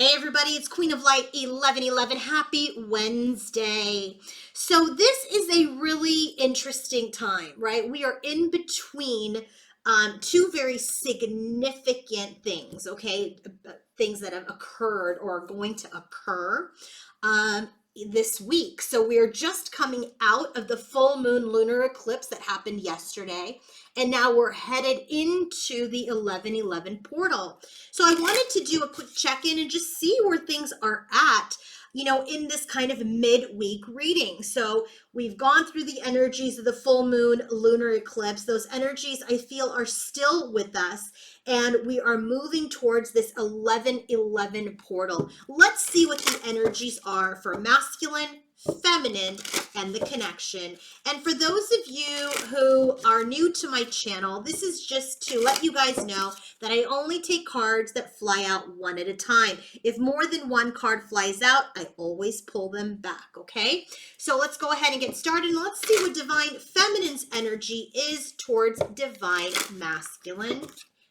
Hey everybody, it's Queen of Light 1111. Happy Wednesday. So this is a really interesting time, right? We are in between two very significant things, okay? Things that have occurred or are going to occur this week. So we are just coming out of the full moon lunar eclipse that happened yesterday. And now we're headed into the 1111 portal. So I wanted to do a quick check-in and just see where things are at, in this kind of midweek reading. So we've gone through the energies of the full moon lunar eclipse. Those energies I feel are still with us, and we are moving towards this 1111 portal. Let's see what the energies are for masculine, feminine, and the connection. And for those of you who are new to my channel, this is just to let you guys know that I only take cards that fly out one at a time. If more than one card flies out, I always pull them back, okay? So let's go ahead and get started, and let's see what divine feminine's energy is towards divine masculine.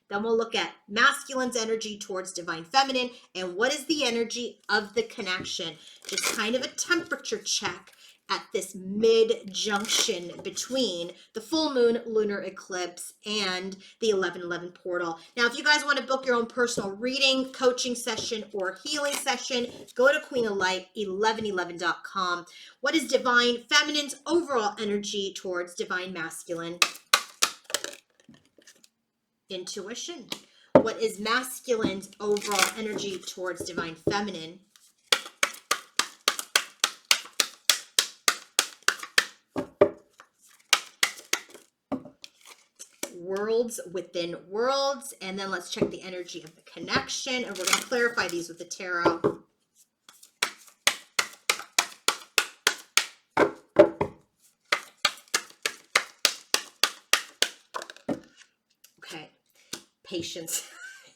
Then we'll look at masculine's energy towards divine feminine and what is the energy of the connection. Just kind of a temperature check at this mid-junction between the full moon lunar eclipse and the 1111 portal. Now, if you guys want to book your own personal reading, coaching session, or healing session, go to queenoflight1111.com. What is divine feminine's overall energy towards divine masculine? Intuition. What is masculine's overall energy towards divine feminine? Worlds within worlds. And then let's check the energy of the connection, and we're going to clarify these with the tarot. Okay. Patience.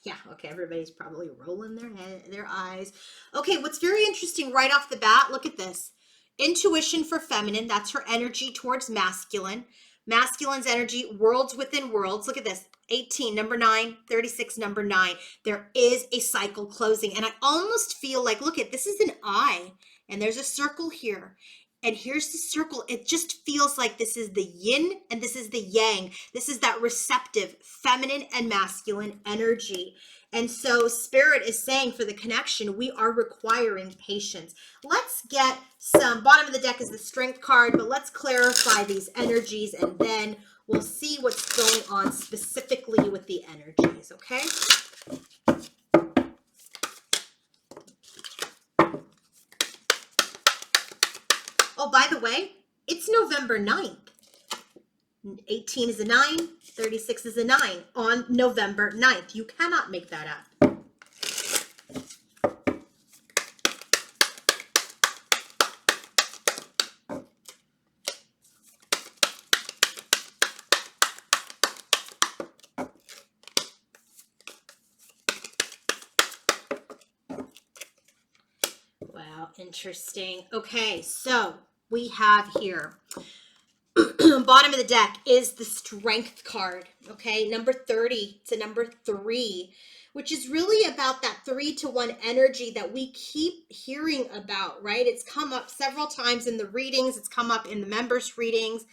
Yeah, okay, everybody's probably rolling their eyes. Okay, what's very interesting right off the bat, look at this. Intuition for feminine, that's her energy towards masculine. Masculine's energy, worlds within worlds. Look at this, 18, number 9, 36, number 9. There is a cycle closing, and I almost feel like, look at, this is an eye, and there's a circle here. And here's the circle. It just feels like this is the yin and this is the yang. This is that receptive feminine and masculine energy. And so Spirit is saying for the connection, we are requiring patience. Let's get some, bottom of the deck is the Strength card, but let's clarify these energies and then we'll see what's going on specifically with the energies, okay? Oh, by the way, it's November 9th. 18 is a 9, 36 is a 9 on November 9th. You cannot make that up. Wow, interesting. Okay, so we have here, bottom of the deck is the Strength card, okay? Number 30 to number 3, which is really about that 3-to-1 energy that we keep hearing about, right? It's come up several times in the readings. It's come up in the members' readings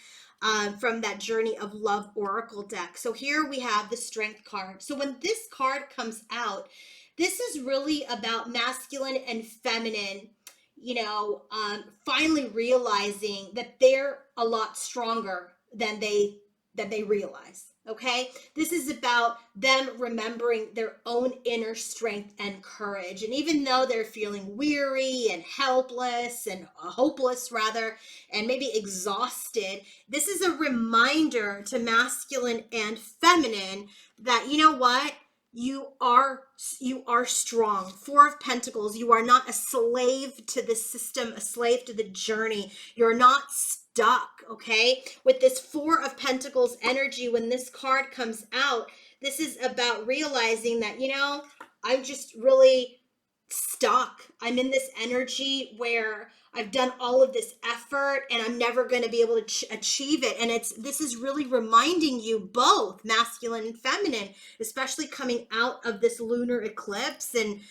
from that Journey of Love Oracle deck. So here we have the Strength card. So when this card comes out, this is really about masculine and feminine, finally realizing that they're a lot stronger than they realize, okay? This is about them remembering their own inner strength and courage. And even though they're feeling weary and helpless and hopeless rather, and maybe exhausted, this is a reminder to masculine and feminine that, you know what? You are strong. 4 of Pentacles. You are not a slave to the system, a slave to the journey. You're not stuck, okay? With this 4 of Pentacles energy, when this card comes out, this is about realizing that, I'm just really stuck. I'm in this energy where I've done all of this effort and I'm never going to be able to achieve it. And this is really reminding you, both masculine and feminine, especially coming out of this lunar eclipse and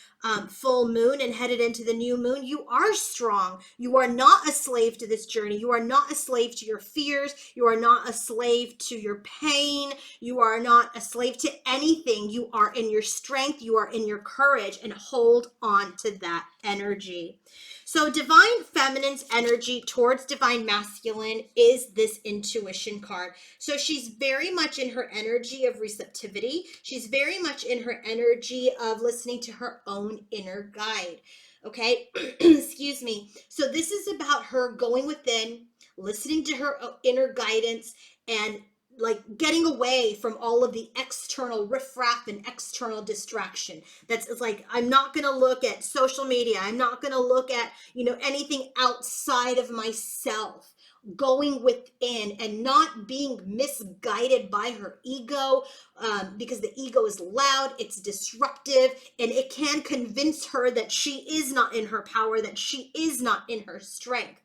full moon and headed into the new moon. You are strong. You are not a slave to this journey. You are not a slave to your fears. You are not a slave to your pain. You are not a slave to anything. You are in your strength. You are in your courage, and hold on to that energy. So divine feminine's energy towards divine masculine is this intuition card. So she's very much in her energy of receptivity. She's very much in her energy of listening to her own inner guide. Okay, excuse me. So this is about her going within, listening to her inner guidance, and like getting away from all of the external riffraff and external distraction. It's like, I'm not going to look at social media. I'm not going to look at, anything outside of myself. Going within and not being misguided by her ego, because the ego is loud, it's disruptive, and it can convince her that she is not in her power, that she is not in her strength.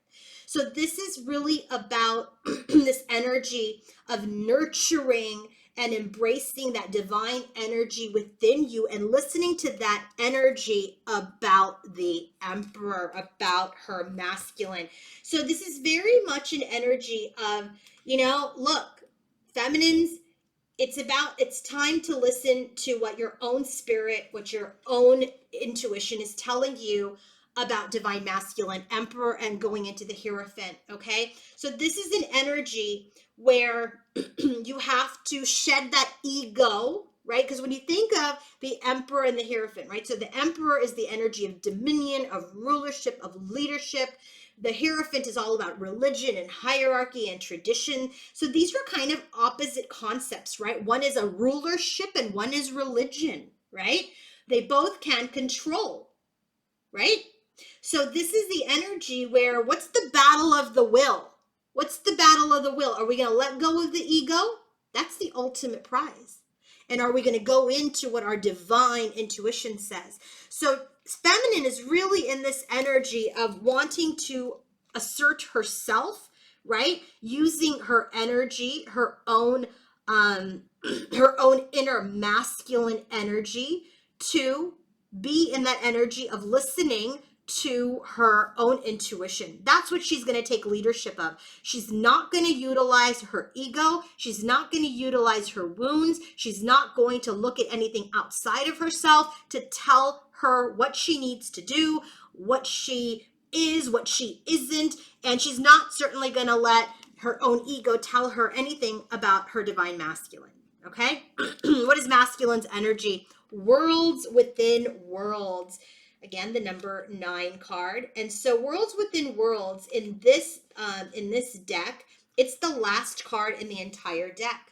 So this is really about this energy of nurturing and embracing that divine energy within you and listening to that energy about the emperor, about her masculine. So this is very much an energy of, look, feminines, it's time to listen to what your own spirit, what your own intuition is telling you about divine masculine, emperor, and going into the Hierophant. Okay, so this is an energy where you have to shed that ego, right? Because when you think of the emperor and the Hierophant, right, so the emperor is the energy of dominion, of rulership, of leadership. The Hierophant is all about religion and hierarchy and tradition. So these are kind of opposite concepts, right? One is a rulership and one is religion, right? They both can control, right? So this is the energy where, what's the battle of the will? What's the battle of the will? Are we going to let go of the ego? That's the ultimate prize. And are we going to go into what our divine intuition says? So feminine is really in this energy of wanting to assert herself, right? Using her energy, her own inner masculine energy to be in that energy of listening to her own intuition. That's what she's going to take leadership of. She's not going to utilize her ego. She's not going to utilize her wounds. She's not going to look at anything outside of herself to tell her what she needs to do, what she is, what she isn't. And she's not certainly going to let her own ego tell her anything about her divine masculine. Okay? What is masculine's energy? Worlds within worlds. Again, the number 9 card. And so worlds within worlds in this deck, it's the last card in the entire deck.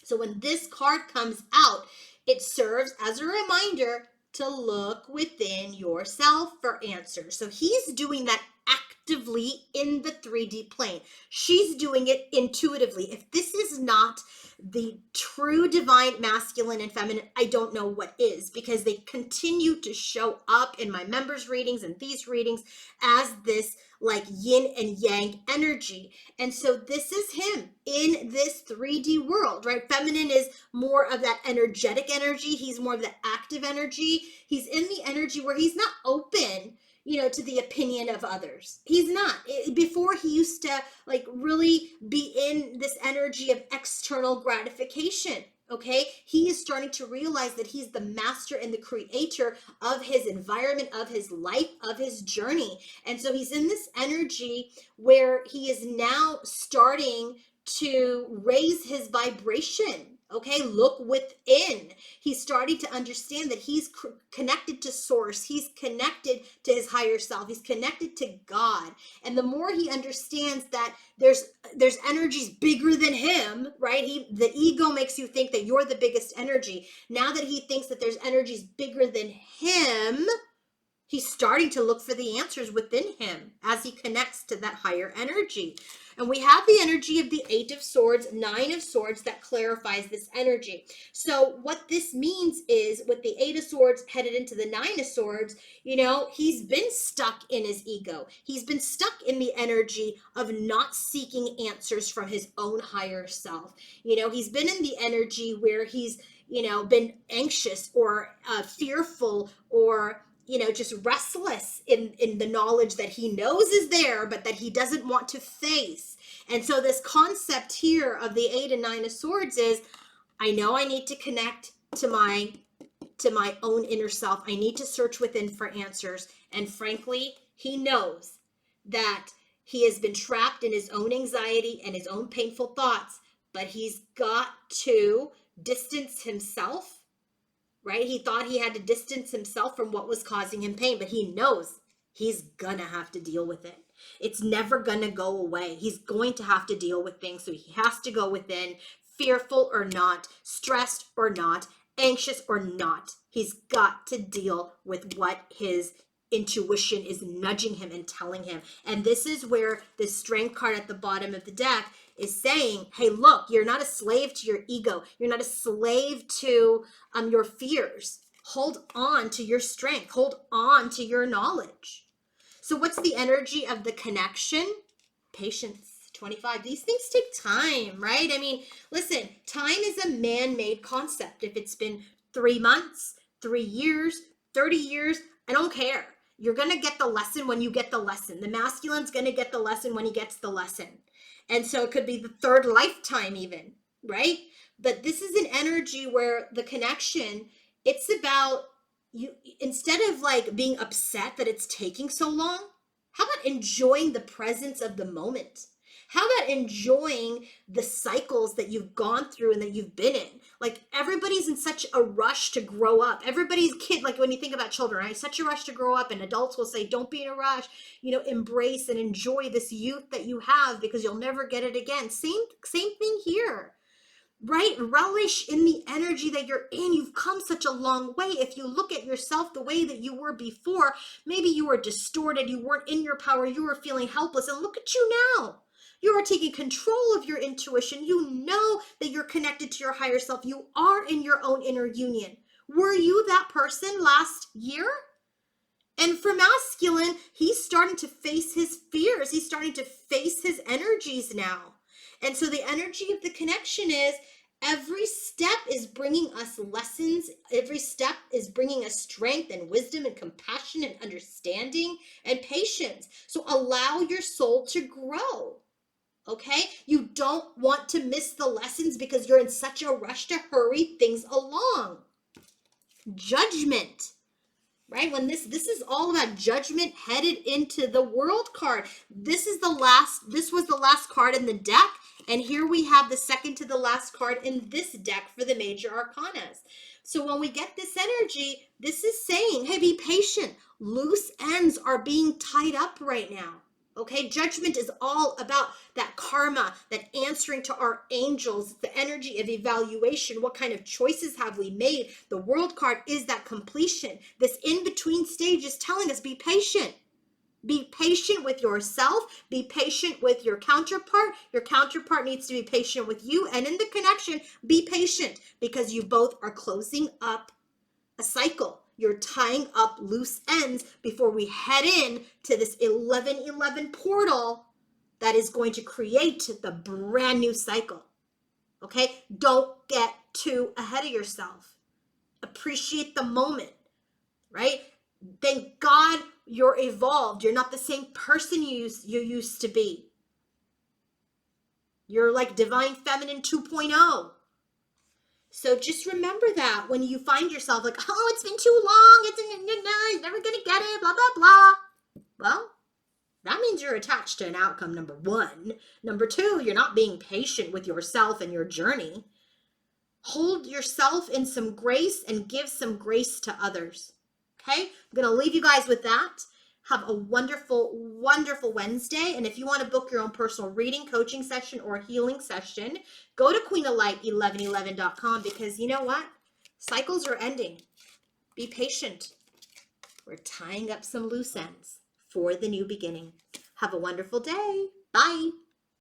So when this card comes out, it serves as a reminder to look within yourself for answers. So he's doing that actively in the 3D plane. She's doing it intuitively. If this is not the true divine masculine and feminine, I don't know what is, because they continue to show up in my members' readings and these readings as this like yin and yang energy. And so this is him in this 3D world, right? Feminine is more of that energetic energy. He's more of the active energy. He's in the energy where he's not open, to the opinion of others. He's not. Before, he used to like really be in this energy of external gratification. Okay, he is starting to realize that he's the master and the creator of his environment, of his life, of his journey. And so he's in this energy where he is now starting to raise his vibration. Okay, look within. He's starting to understand that he's connected to source. He's connected to his higher self. He's connected to God. And the more he understands that there's energies bigger than him, right? The ego makes you think that you're the biggest energy. Now that he thinks that there's energies bigger than him, he's starting to look for the answers within him as he connects to that higher energy. And we have the energy of the Eight of Swords, Nine of Swords that clarifies this energy. So what this means is with the Eight of Swords headed into the Nine of Swords, you know, he's been stuck in his ego. He's been stuck in the energy of not seeking answers from his own higher self. You know, he's been in the energy where he's, you know, been anxious or fearful or, you know, just restless in the knowledge that he knows is there, but that he doesn't want to face. And so this concept here of the Eight and Nine of Swords is, I know I need to connect to my own inner self. I need to search within for answers. And frankly, he knows that he has been trapped in his own anxiety and his own painful thoughts, but he's got to distance himself, right? He thought he had to distance himself from what was causing him pain, but he knows he's gonna have to deal with it. It's never gonna go away. He's going to have to deal with things. So he has to go within, fearful or not, stressed or not, anxious or not. He's got to deal with what his intuition is nudging him and telling him. And this is where the Strength card at the bottom of the deck is saying, hey, look, you're not a slave to your ego. You're not a slave to your fears. Hold on to your strength. Hold on to your knowledge. So what's the energy of the connection? Patience. 25. These things take time, right? I mean, listen, time is a man-made concept. If it's been 3 months, 3 years, 30 years, I don't care. You're going to get the lesson when you get the lesson. The masculine's going to get the lesson when he gets the lesson. And so it could be the third lifetime even, right? But this is an energy where the connection, it's about you, instead of like being upset that it's taking so long, how about enjoying the presence of the moment? How about enjoying the cycles that you've gone through and that you've been in? Like everybody's in such a rush to grow up. Everybody's kid, like when you think about children, right? Such a rush to grow up, and adults will say, don't be in a rush, you know, embrace and enjoy this youth that you have because you'll never get it again. Same thing here. Right? Relish in the energy that you're in. You've come such a long way. If you look at yourself the way that you were before, maybe you were distorted, you weren't in your power, you were feeling helpless, and look at you now. You are taking control of your intuition. You know that you're connected to your higher self. You are in your own inner union. Were you that person last year? And for masculine, he's starting to face his fears. He's starting to face his energies now. And so the energy of the connection is every step is bringing us lessons. Every step is bringing us strength and wisdom and compassion and understanding and patience. So allow your soul to grow. Okay? You don't want to miss the lessons because you're in such a rush to hurry things along. Judgment. Right? When this is all about judgment headed into the World card. This was the last card in the deck, and here we have the second to the last card in this deck for the major arcanas. So when we get this energy, this is saying, hey, be patient. Loose ends are being tied up right now. Okay, judgment is all about that karma, that answering to our angels, the energy of evaluation. What kind of choices have we made? The World card is that completion. This in-between stage is telling us, be patient. Be patient with yourself. Be patient with your counterpart. Your counterpart needs to be patient with you. And in the connection, be patient because you both are closing up a cycle. You're tying up loose ends before we head in to this 11-11 portal that is going to create the brand new cycle. Okay? Don't get too ahead of yourself. Appreciate the moment, right? Thank God you're evolved. You're not the same person you used to be. You're like Divine Feminine 2.0. So just remember that when you find yourself like, oh, it's been too long, it's never going to get it, blah, blah, blah. Well, that means you're attached to an outcome, number one. Number two, you're not being patient with yourself and your journey. Hold yourself in some grace and give some grace to others. Okay? I'm going to leave you guys with that. Have a wonderful, wonderful Wednesday. And if you want to book your own personal reading, coaching session, or healing session, go to queenoflight1111.com because you know what? Cycles are ending. Be patient. We're tying up some loose ends for the new beginning. Have a wonderful day. Bye.